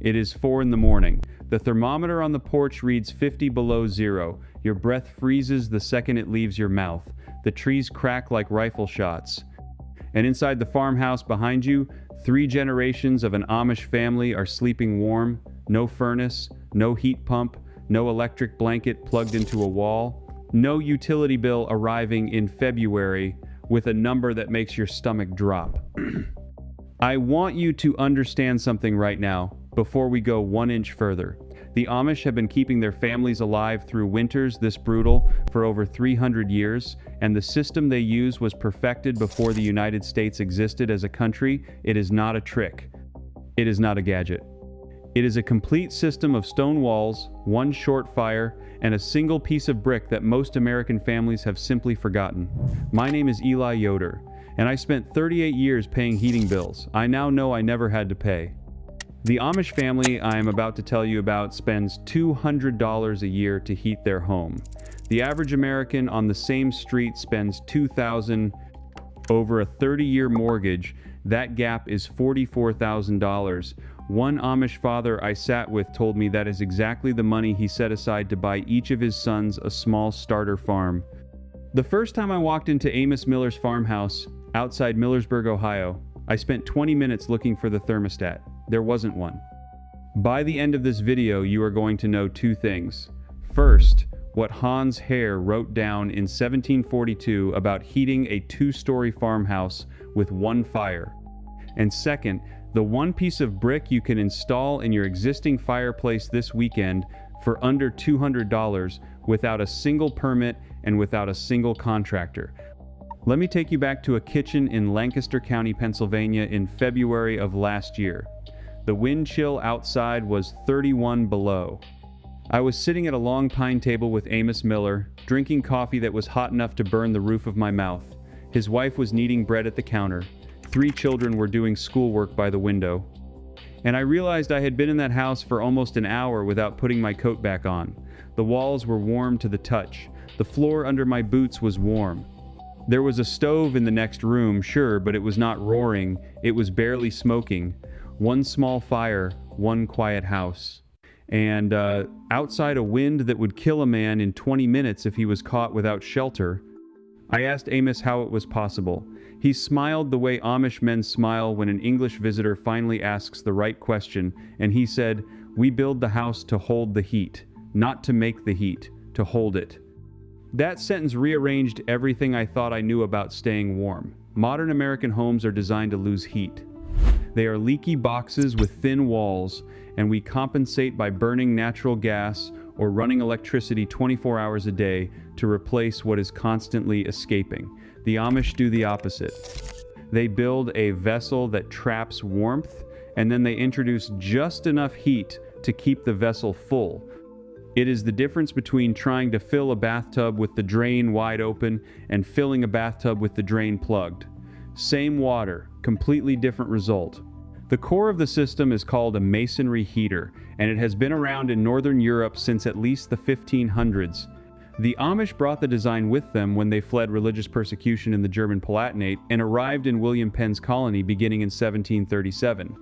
It is 4 in the morning. The thermometer on the porch reads 50 below zero. Your breath freezes the second it leaves your mouth. The trees crack like rifle shots. And inside the farmhouse behind you, 3 generations of an Amish family are sleeping warm. No furnace, no heat pump, no electric blanket plugged into a wall, no utility bill arriving in February with a number that makes your stomach drop. I want you to understand something right now before we go 1 inch further. The Amish have been keeping their families alive through winters this brutal for over 300 years, and the system they use was perfected before the United States existed as a country. It is not a trick. It is not a gadget. It is a complete system of stone walls, 1 short fire, and a single piece of brick that most American families have simply forgotten. My name is Eli Yoder, and I spent 38 years paying heating bills. I now know I never had to pay. The Amish family I am about to tell you about spends $200 a year to heat their home. The average American on the same street spends $2,000 over a 30-year mortgage. That gap is $44,000. One Amish father I sat with told me that is exactly the money he set aside to buy each of his sons a small starter farm. The first time I walked into Amos Miller's farmhouse outside Millersburg, Ohio, I spent 20 minutes looking for the thermostat. There wasn't one. By the end of this video, you are going to know 2 things. First, what Hans Herr wrote down in 1742 about heating a 2-story farmhouse with 1 fire. And second, the 1 piece of brick you can install in your existing fireplace this weekend for under $200 without a single permit and without a single contractor. Let me take you back to a kitchen in Lancaster County, Pennsylvania in February of last year. The wind chill outside was 31 below. I was sitting at a long pine table with Amos Miller, drinking coffee that was hot enough to burn the roof of my mouth. His wife was kneading bread at the counter. 3 children were doing schoolwork by the window. And I realized I had been in that house for almost an hour without putting my coat back on. The walls were warm to the touch. The floor under my boots was warm. There was a stove in the next room, sure, but it was not roaring. It was barely smoking. 1 small fire, 1 quiet house. And outside a wind that would kill a man in 20 minutes if he was caught without shelter. I asked Amos how it was possible. He smiled the way Amish men smile when an English visitor finally asks the right question, and he said, "We build the house to hold the heat, not to make the heat, to hold it." That sentence rearranged everything I thought I knew about staying warm. Modern American homes are designed to lose heat. They are leaky boxes with thin walls, and we compensate by burning natural gas or running electricity 24 hours a day to replace what is constantly escaping. The Amish do the opposite. They build a vessel that traps warmth, and then they introduce just enough heat to keep the vessel full. It is the difference between trying to fill a bathtub with the drain wide open and filling a bathtub with the drain plugged. Same water, completely different result. The core of the system is called a masonry heater, and it has been around in Northern Europe since at least the 1500s. The Amish brought the design with them when they fled religious persecution in the German Palatinate and arrived in William Penn's colony beginning in 1737.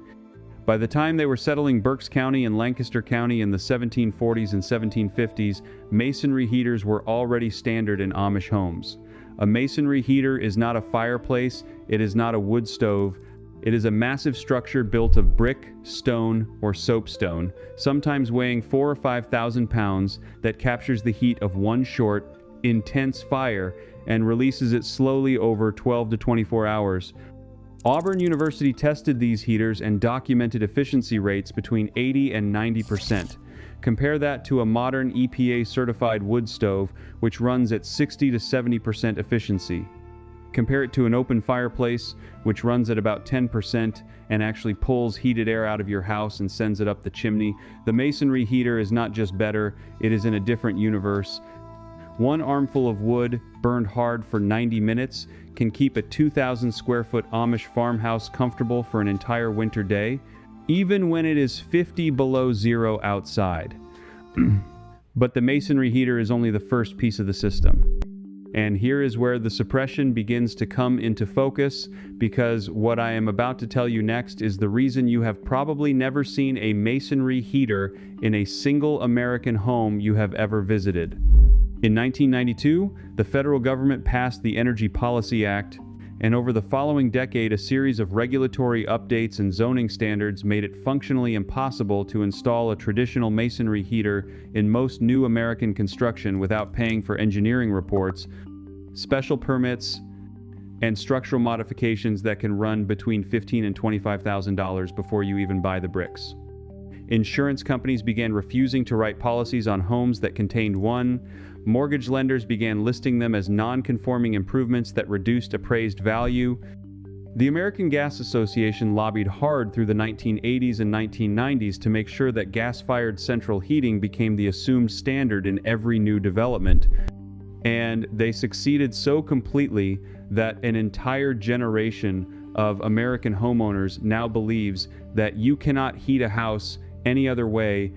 By the time they were settling Berks County and Lancaster County in the 1740s and 1750s, masonry heaters were already standard in Amish homes. A masonry heater is not a fireplace, it is not a wood stove. It is a massive structure built of brick, stone, or soapstone, sometimes weighing 4,000 or 5,000 pounds, that captures the heat of 1 short, intense fire and releases it slowly over 12 to 24 hours. Auburn University tested these heaters and documented efficiency rates between 80 and 90%. Compare that to a modern EPA-certified wood stove, which runs at 60 to 70% efficiency. Compare it to an open fireplace, which runs at about 10% and actually pulls heated air out of your house and sends it up the chimney. The masonry heater is not just better, it is in a different universe. 1 armful of wood, burned hard for 90 minutes, can keep a 2,000 square foot Amish farmhouse comfortable for an entire winter day, even when it is 50 below zero outside. But the masonry heater is only the first piece of the system. And here is where the suppression begins to come into focus, because what I am about to tell you next is the reason you have probably never seen a masonry heater in a single American home you have ever visited. In 1992, the federal government passed the Energy Policy Act, and over the following decade, a series of regulatory updates and zoning standards made it functionally impossible to install a traditional masonry heater in most new American construction without paying for engineering reports, special permits, and structural modifications that can run between $15,000 and $25,000 before you even buy the bricks. Insurance companies began refusing to write policies on homes that contained one. Mortgage lenders began listing them as non-conforming improvements that reduced appraised value. The American Gas Association lobbied hard through the 1980s and 1990s to make sure that gas-fired central heating became the assumed standard in every new development. And they succeeded so completely that an entire generation of American homeowners now believes that you cannot heat a house any other way.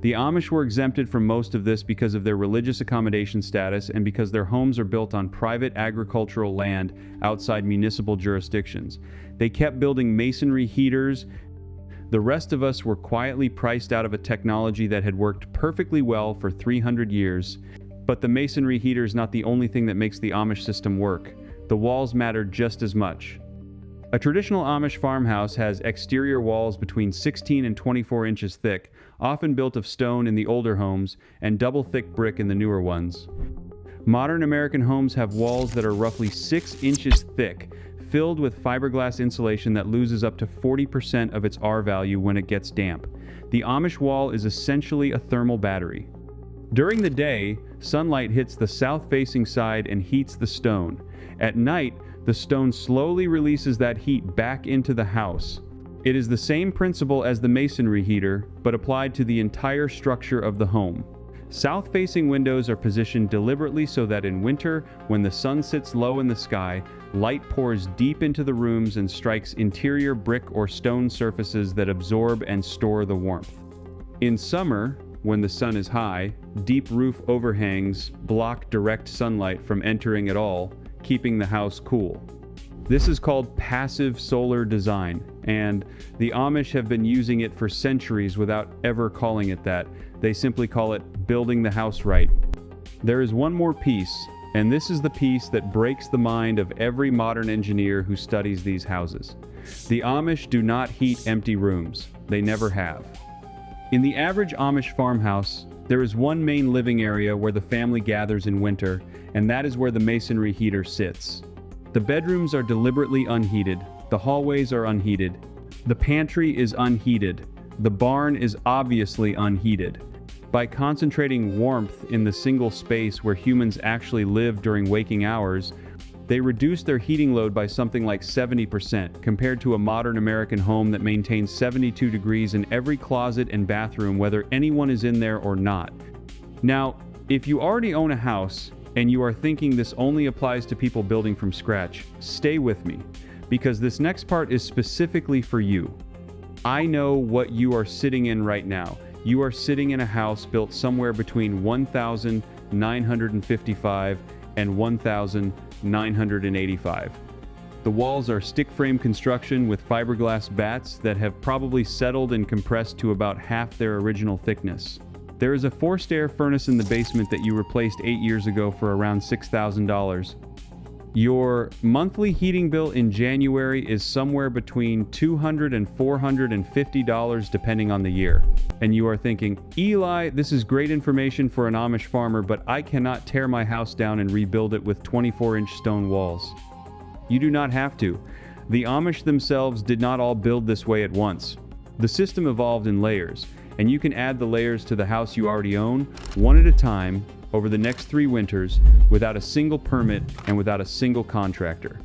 The Amish were exempted from most of this because of their religious accommodation status and because their homes are built on private agricultural land outside municipal jurisdictions. They kept building masonry heaters. The rest of us were quietly priced out of a technology that had worked perfectly well for 300 years. But the masonry heater is not the only thing that makes the Amish system work. The walls matter just as much. A traditional Amish farmhouse has exterior walls between 16 and 24 inches thick, often built of stone in the older homes and double-thick brick in the newer ones. Modern American homes have walls that are roughly 6 inches thick, filled with fiberglass insulation that loses up to 40% of its R value when it gets damp. The Amish wall is essentially a thermal battery. During the day, sunlight hits the south-facing side and heats the stone. At night, the stone slowly releases that heat back into the house. It is the same principle as the masonry heater, but applied to the entire structure of the home. South-facing windows are positioned deliberately so that in winter, when the sun sits low in the sky, light pours deep into the rooms and strikes interior brick or stone surfaces that absorb and store the warmth. In summer, when the sun is high, deep roof overhangs block direct sunlight from entering at all, keeping the house cool. This is called passive solar design, and the Amish have been using it for centuries without ever calling it that. They simply call it building the house right. There is one more piece, and this is the piece that breaks the mind of every modern engineer who studies these houses. The Amish do not heat empty rooms. They never have. In the average Amish farmhouse, there is one main living area where the family gathers in winter, and that is where the masonry heater sits. The bedrooms are deliberately unheated. The hallways are unheated. The pantry is unheated. The barn is obviously unheated. By concentrating warmth in the single space where humans actually live during waking hours, they reduce their heating load by something like 70% compared to a modern American home that maintains 72 degrees in every closet and bathroom, whether anyone is in there or not. Now, if you already own a house and you are thinking this only applies to people building from scratch, stay with me, because this next part is specifically for you. I know what you are sitting in right now. You are sitting in a house built somewhere between 1,955 and 1,985. The walls are stick frame construction with fiberglass bats that have probably settled and compressed to about half their original thickness. There is a forced air furnace in the basement that you replaced 8 years ago for around $6,000. Your monthly heating bill in January is somewhere between $200 and $450 depending on the year. And you are thinking, Eli, this is great information for an Amish farmer, but I cannot tear my house down and rebuild it with 24-inch stone walls. You do not have to. The Amish themselves did not all build this way at once. The system evolved in layers, and you can add the layers to the house you already own, one at a time, over the next 3 winters, without a single permit and without a single contractor.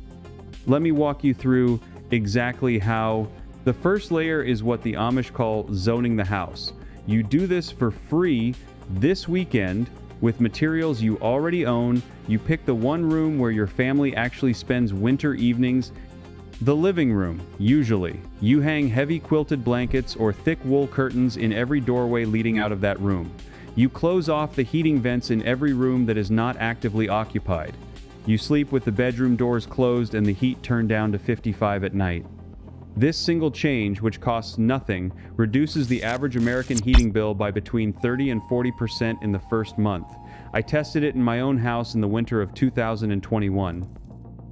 Let me walk you through exactly how. The first layer is what the Amish call zoning the house. You do this for free this weekend with materials you already own. You pick the one room where your family actually spends winter evenings. The living room, usually. You hang heavy quilted blankets or thick wool curtains in every doorway leading out of that room. You close off the heating vents in every room that is not actively occupied. You sleep with the bedroom doors closed and the heat turned down to 55 at night. This single change, which costs nothing, reduces the average American heating bill by between 30 and 40% in the first month. I tested it in my own house in the winter of 2021.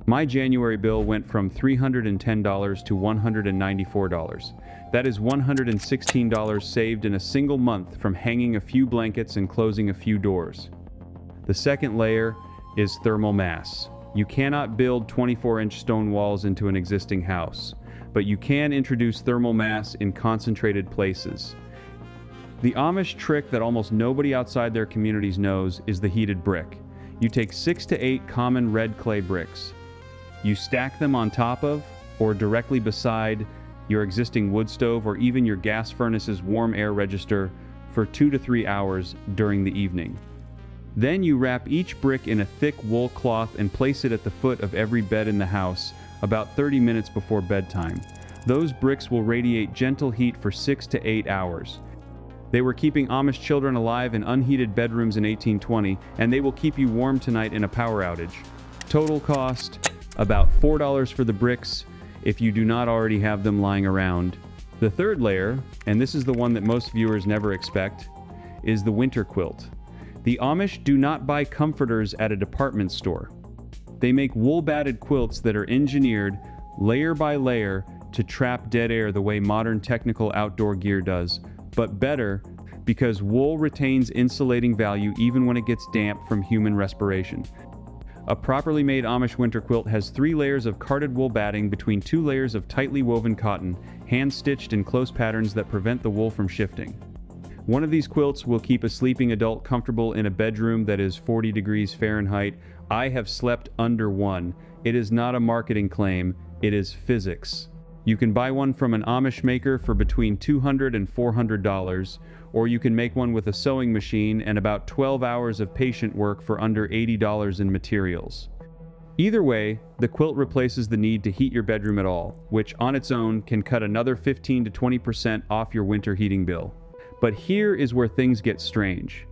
My January bill went from $310 to $194. That is $116 saved in a single month from hanging a few blankets and closing a few doors. The second layer is thermal mass. You cannot build 24-inch stone walls into an existing house, but you can introduce thermal mass in concentrated places. The Amish trick that almost nobody outside their communities knows is the heated brick. You take 6 to 8 common red clay bricks. You stack them on top of or directly beside your existing wood stove or even your gas furnace's warm air register for 2 to 3 hours during the evening. Then you wrap each brick in a thick wool cloth and place it at the foot of every bed in the house about 30 minutes before bedtime. Those bricks will radiate gentle heat for 6 to 8 hours. They were keeping Amish children alive in unheated bedrooms in 1820, and they will keep you warm tonight in a power outage. Total cost, about $4 for the bricks if you do not already have them lying around. The third layer, and this is the one that most viewers never expect, is the winter quilt. The Amish do not buy comforters at a department store. They make wool-batted quilts that are engineered layer by layer to trap dead air the way modern technical outdoor gear does, but better because wool retains insulating value even when it gets damp from human respiration. A properly made Amish winter quilt has 3 layers of carded wool batting between 2 layers of tightly woven cotton, hand-stitched in close patterns that prevent the wool from shifting. One of these quilts will keep a sleeping adult comfortable in a bedroom that is 40 degrees Fahrenheit. I have slept under one. It is not a marketing claim, it is physics. You can buy one from an Amish maker for between $200 and $400, or you can make one with a sewing machine and about 12 hours of patient work for under $80 in materials. Either way, the quilt replaces the need to heat your bedroom at all, which on its own can cut another 15 to 20% off your winter heating bill. But here is where things get strange.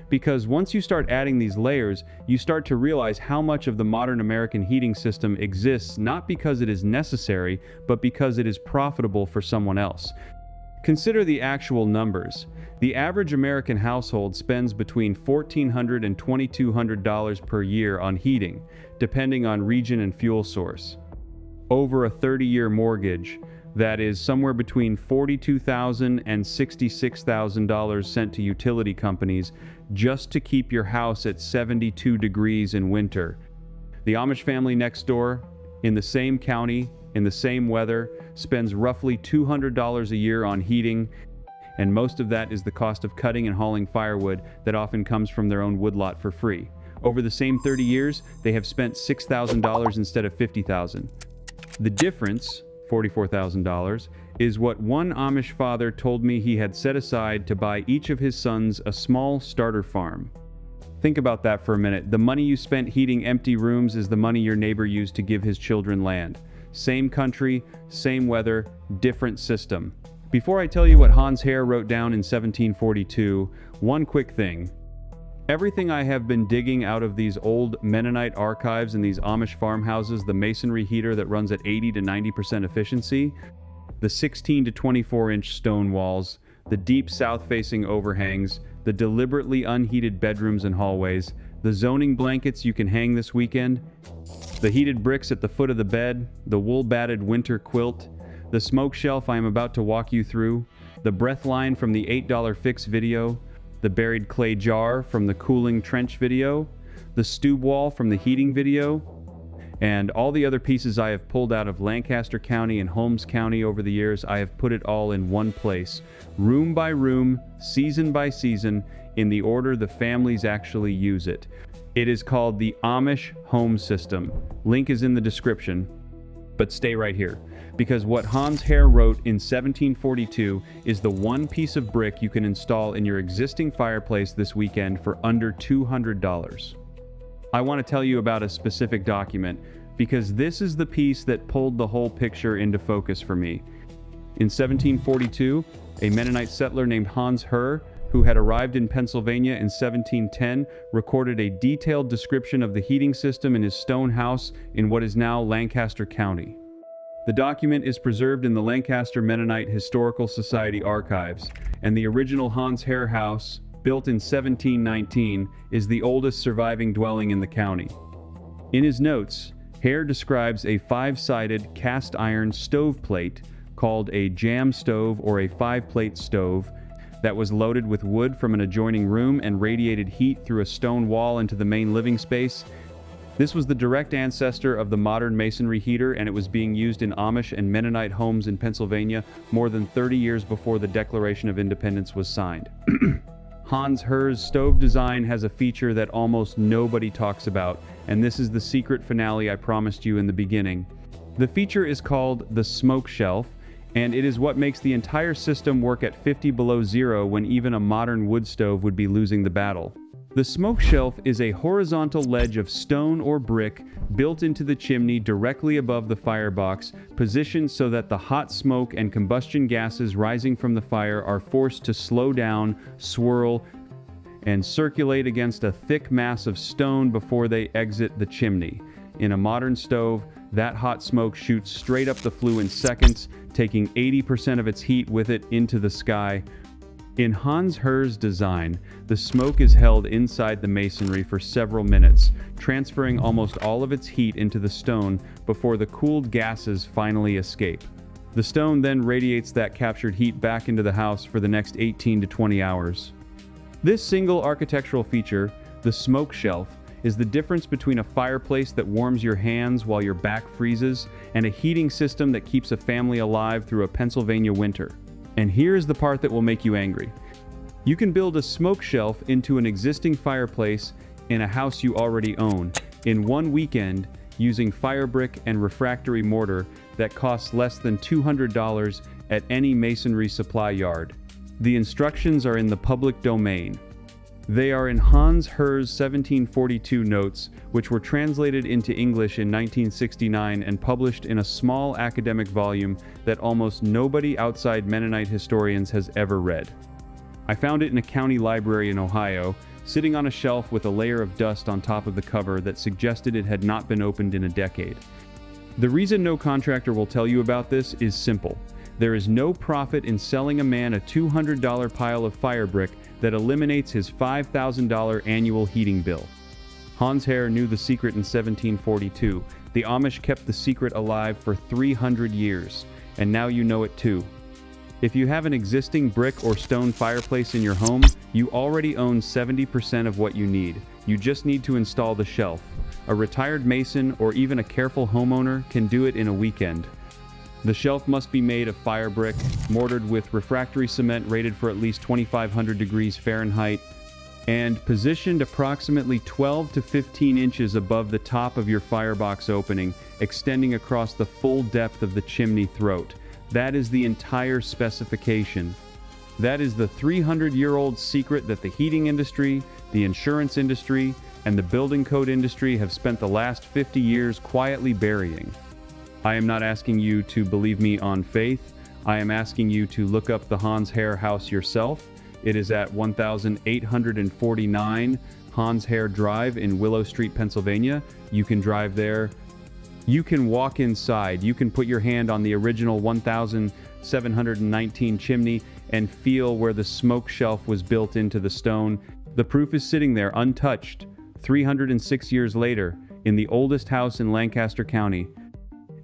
Because once you start adding these layers, you start to realize how much of the modern American heating system exists not because it is necessary, but because it is profitable for someone else. Consider the actual numbers. The average American household spends between $1,400 and $2,200 per year on heating, depending on region and fuel source. Over a 30-year mortgage, that is somewhere between $42,000 and $66,000 sent to utility companies just to keep your house at 72 degrees in winter. The Amish family next door, in the same county, in the same weather, spends roughly $200 a year on heating, and most of that is the cost of cutting and hauling firewood that often comes from their own woodlot for free. Over the same 30 years, they have spent $6,000 instead of $50,000. The difference, $44,000, is what one Amish father told me he had set aside to buy each of his sons a small starter farm. Think about that for a minute. The money you spent heating empty rooms is the money your neighbor used to give his children land. Same country, same weather, different system. Before I tell you what Hans Herr wrote down in 1742, one quick thing. Everything I have been digging out of these old Mennonite archives and these Amish farmhouses, the masonry heater that runs at 80 to 90% efficiency, the 16 to 24-inch stone walls, the deep south-facing overhangs, the deliberately unheated bedrooms and hallways, the zoning blankets you can hang this weekend, the heated bricks at the foot of the bed, the wool-batted winter quilt, the smoke shelf I am about to walk you through, the breath line from the $8 fix video, the buried clay jar from the cooling trench video, the stube wall from the heating video, and all the other pieces I have pulled out of Lancaster County and Holmes County over the years. I have put it all in one place, room by room, season by season, in the order the families actually use it. It is called the Amish Home System. Link is in the description. But stay right here, because what Hans Herr wrote in 1742 is the one piece of brick you can install in your existing fireplace this weekend for under $200. I want to tell you about a specific document, because this is the piece that pulled the whole picture into focus for me. In 1742, a Mennonite settler named Hans Herr who had arrived in Pennsylvania in 1710, recorded a detailed description of the heating system in his stone house in what is now Lancaster County. The document is preserved in the Lancaster Mennonite Historical Society archives, and the original Hans Herr house, built in 1719, is the oldest surviving dwelling in the county. In his notes, Herr describes a 5-sided cast iron stove plate called a jam stove or a 5-plate stove that was loaded with wood from an adjoining room and radiated heat through a stone wall into the main living space. This was the direct ancestor of the modern masonry heater, and it was being used in Amish and Mennonite homes in Pennsylvania more than 30 years before the Declaration of Independence was signed. Hans Herr's stove design has a feature that almost nobody talks about, and this is the secret finale I promised you in the beginning. The feature is called the smoke shelf, and it is what makes the entire system work at 50 below zero when even a modern wood stove would be losing the battle. The smoke shelf is a horizontal ledge of stone or brick built into the chimney directly above the firebox, positioned so that the hot smoke and combustion gases rising from the fire are forced to slow down, swirl, and circulate against a thick mass of stone before they exit the chimney. In a modern stove, that hot smoke shoots straight up the flue in seconds, taking 80% of its heat with it into the sky. In Hans Herr's design, the smoke is held inside the masonry for several minutes, transferring almost all of its heat into the stone before the cooled gases finally escape. The stone then radiates that captured heat back into the house for the next 18 to 20 hours. This single architectural feature, the smoke shelf, is the difference between a fireplace that warms your hands while your back freezes and a heating system that keeps a family alive through a Pennsylvania winter. And here's the part that will make you angry. You can build a smoke shelf into an existing fireplace in a house you already own in one weekend using firebrick and refractory mortar that costs less than $200 at any masonry supply yard. The instructions are in the public domain. They are in Hans Herr's 1742 notes, which were translated into English in 1969 and published in a small academic volume that almost nobody outside Mennonite historians has ever read. I found it in a county library in Ohio, sitting on a shelf with a layer of dust on top of the cover that suggested it had not been opened in a decade. The reason no contractor will tell you about this is simple. There is no profit in selling a man a $200 pile of firebrick that eliminates his $5,000 annual heating bill. Hans Herr knew the secret in 1742. The Amish kept the secret alive for 300 years, and now you know it too. If you have an existing brick or stone fireplace in your home, you already own 70% of what you need. You just need to install the shelf. A retired mason or even a careful homeowner can do it in a weekend. The shelf must be made of firebrick, mortared with refractory cement rated for at least 2,500 degrees Fahrenheit, and positioned approximately 12 to 15 inches above the top of your firebox opening, extending across the full depth of the chimney throat. That is the entire specification. That is the 300-year-old secret that the heating industry, the insurance industry, and the building code industry have spent the last 50 years quietly burying. I am not asking you to believe me on faith. I am asking you to look up the Hans Herr house yourself. It is at 1849 Hans Herr Drive in Willow Street, Pennsylvania. You can drive there. You can walk inside. You can put your hand on the original 1719 chimney and feel where the smoke shelf was built into the stone. The proof is sitting there untouched, 306 years later, in the oldest house in Lancaster County.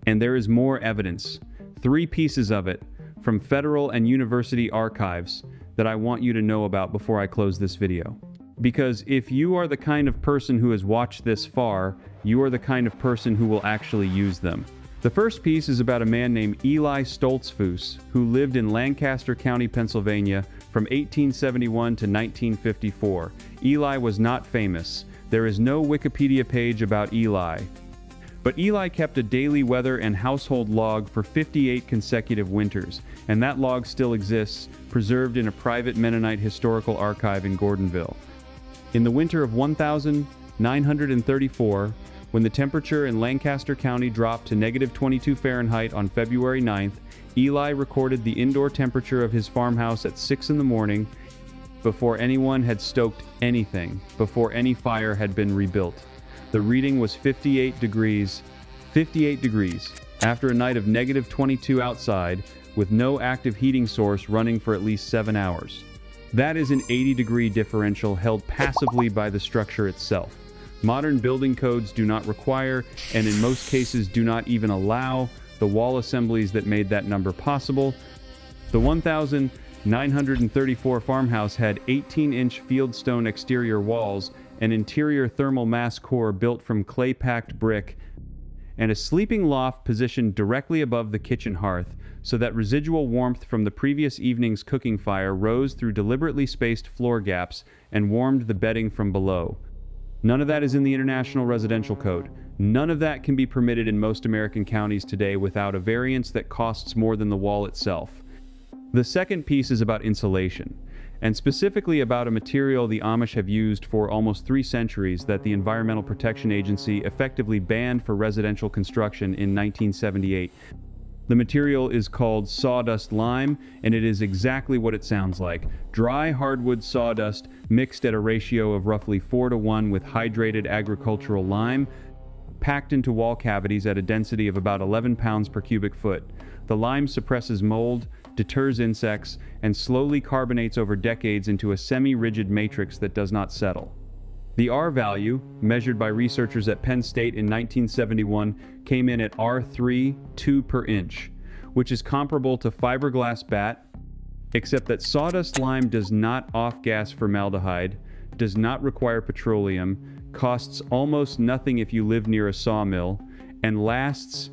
And there is more evidence, 3 pieces of it, from federal and university archives that I want you to know about before I close this video. Because if you are the kind of person who has watched this far, you are the kind of person who will actually use them. The first piece is about a man named Eli Stoltzfus, who lived in Lancaster County, Pennsylvania from 1871 to 1954. Eli was not famous. There is no Wikipedia page about Eli. But Eli kept a daily weather and household log for 58 consecutive winters, and that log still exists, preserved in a private Mennonite historical archive in Gordonville. In the winter of 1934, when the temperature in Lancaster County dropped to -22 Fahrenheit on February 9th, Eli recorded the indoor temperature of his farmhouse at 6 in the morning before anyone had stoked anything, before any fire had been rebuilt. The reading was 58 degrees. 58 degrees, after a night of negative 22 outside, with no active heating source running for at least 7 hours. That is an 80-degree differential held passively by the structure itself. Modern building codes do not require, and in most cases do not even allow, the wall assemblies that made that number possible. The 1,934 farmhouse had 18-inch fieldstone exterior walls, an interior thermal mass core built from clay-packed brick, and a sleeping loft positioned directly above the kitchen hearth, so that residual warmth from the previous evening's cooking fire rose through deliberately spaced floor gaps and warmed the bedding from below. None of that is in the International Residential Code. None of that can be permitted in most American counties today without a variance that costs more than the wall itself. The second piece is about insulation, and specifically about a material the Amish have used for almost 3 centuries that the Environmental Protection Agency effectively banned for residential construction in 1978. The material is called sawdust lime, and it is exactly what it sounds like. Dry hardwood sawdust mixed at a ratio of roughly 4:1 with hydrated agricultural lime, packed into wall cavities at a density of about 11 pounds per cubic foot. The lime suppresses mold, deters insects, and slowly carbonates over decades into a semi-rigid matrix that does not settle. The R value, measured by researchers at Penn State in 1971, came in at R3, 2 per inch, which is comparable to fiberglass bat, except that sawdust lime does not off-gas formaldehyde, does not require petroleum, costs almost nothing if you live near a sawmill, and lasts,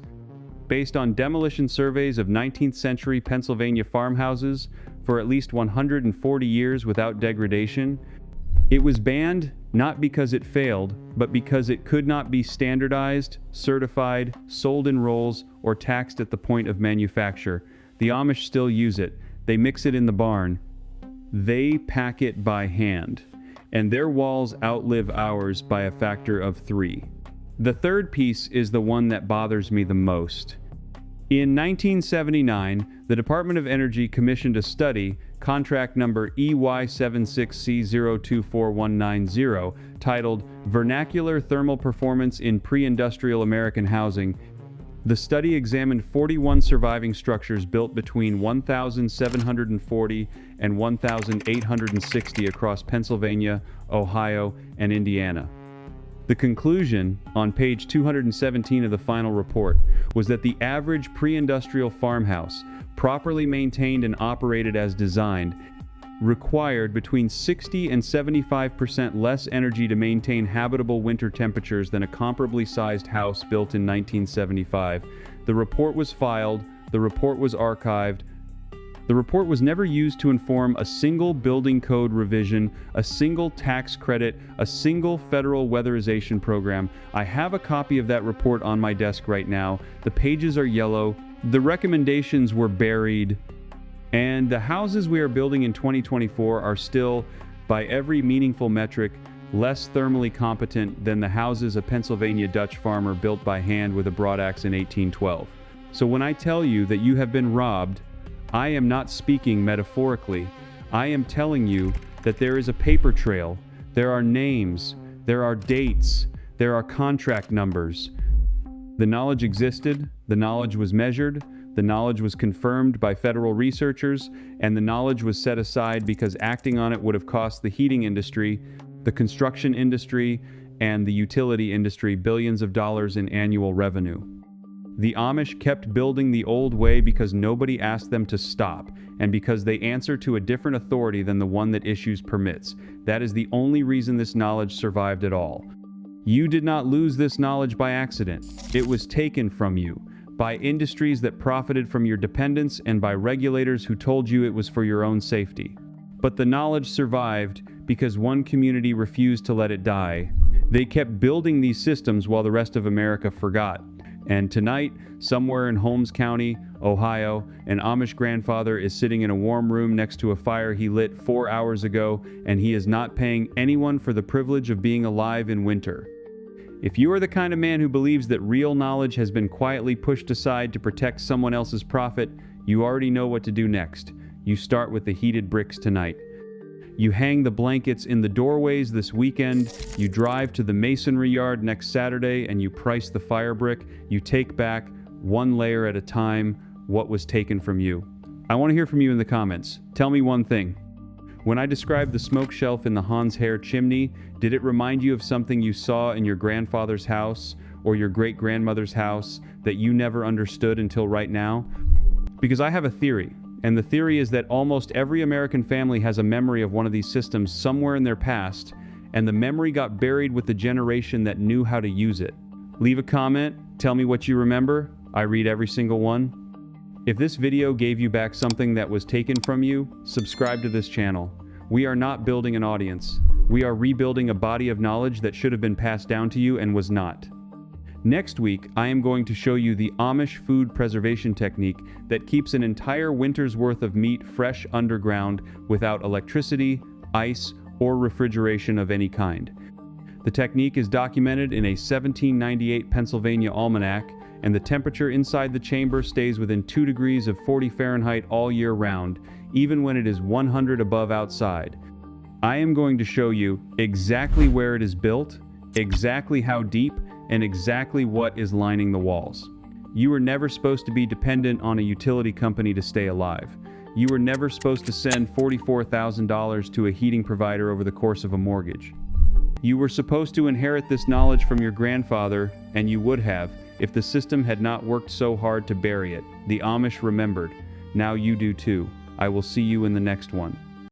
based on demolition surveys of 19th century Pennsylvania farmhouses, for at least 140 years without degradation. It was banned not because it failed, but because it could not be standardized, certified, sold in rolls, or taxed at the point of manufacture. The Amish still use it. They mix it in the barn. They pack it by hand. And their walls outlive ours by a factor of 3. The third piece is the one that bothers me the most. In 1979, the Department of Energy commissioned a study, contract number EY76C024190, titled Vernacular Thermal Performance in Pre-Industrial American Housing. The study examined 41 surviving structures built between 1,740 and 1,860 across Pennsylvania, Ohio, and Indiana. The conclusion, on page 217 of the final report, was that the average pre-industrial farmhouse, properly maintained and operated as designed, required between 60 and 75% less energy to maintain habitable winter temperatures than a comparably sized house built in 1975. The report was filed, the report was archived. The report was never used to inform a single building code revision, a single tax credit, a single federal weatherization program. I have a copy of that report on my desk right now. The pages are yellow. The recommendations were buried. And the houses we are building in 2024 are still, by every meaningful metric, less thermally competent than the houses a Pennsylvania Dutch farmer built by hand with a broadaxe in 1812. So when I tell you that you have been robbed, I am not speaking metaphorically. I am telling you that there is a paper trail. There are names. There are dates. There are contract numbers. The knowledge existed. The knowledge was measured. The knowledge was confirmed by federal researchers, and the knowledge was set aside because acting on it would have cost the heating industry, the construction industry, and the utility industry billions of dollars in annual revenue. The Amish kept building the old way because nobody asked them to stop, and because they answer to a different authority than the one that issues permits. That is the only reason this knowledge survived at all. You did not lose this knowledge by accident. It was taken from you, by industries that profited from your dependence and by regulators who told you it was for your own safety. But the knowledge survived because one community refused to let it die. They kept building these systems while the rest of America forgot. And tonight, somewhere in Holmes County, Ohio, an Amish grandfather is sitting in a warm room next to a fire he lit 4 hours ago, and he is not paying anyone for the privilege of being alive in winter. If you are the kind of man who believes that real knowledge has been quietly pushed aside to protect someone else's profit, you already know what to do next. You start with the heated bricks tonight. You hang the blankets in the doorways this weekend, you drive to the masonry yard next Saturday and you price the firebrick. You take back, one layer at a time, what was taken from you. I want to hear from you in the comments. Tell me one thing. When I described the smoke shelf in the Hans Herr chimney, did it remind you of something you saw in your grandfather's house or your great-grandmother's house that you never understood until right now? Because I have a theory. And the theory is that almost every American family has a memory of one of these systems somewhere in their past, and the memory got buried with the generation that knew how to use it. Leave a comment, tell me what you remember. I read every single one. If this video gave you back something that was taken from you, subscribe to this channel. We are not building an audience. We are rebuilding a body of knowledge that should have been passed down to you and was not. Next week, I am going to show you the Amish food preservation technique that keeps an entire winter's worth of meat fresh underground without electricity, ice, or refrigeration of any kind. The technique is documented in a 1798 Pennsylvania almanac, and the temperature inside the chamber stays within 2 degrees of 40 Fahrenheit all year round, even when it is 100 above outside. I am going to show you exactly where it is built, exactly how deep, and exactly what is lining the walls. You were never supposed to be dependent on a utility company to stay alive. You were never supposed to send $44,000 to a heating provider over the course of a mortgage. You were supposed to inherit this knowledge from your grandfather, and you would have, if the system had not worked so hard to bury it. The Amish remembered. Now you do too. I will see you in the next one.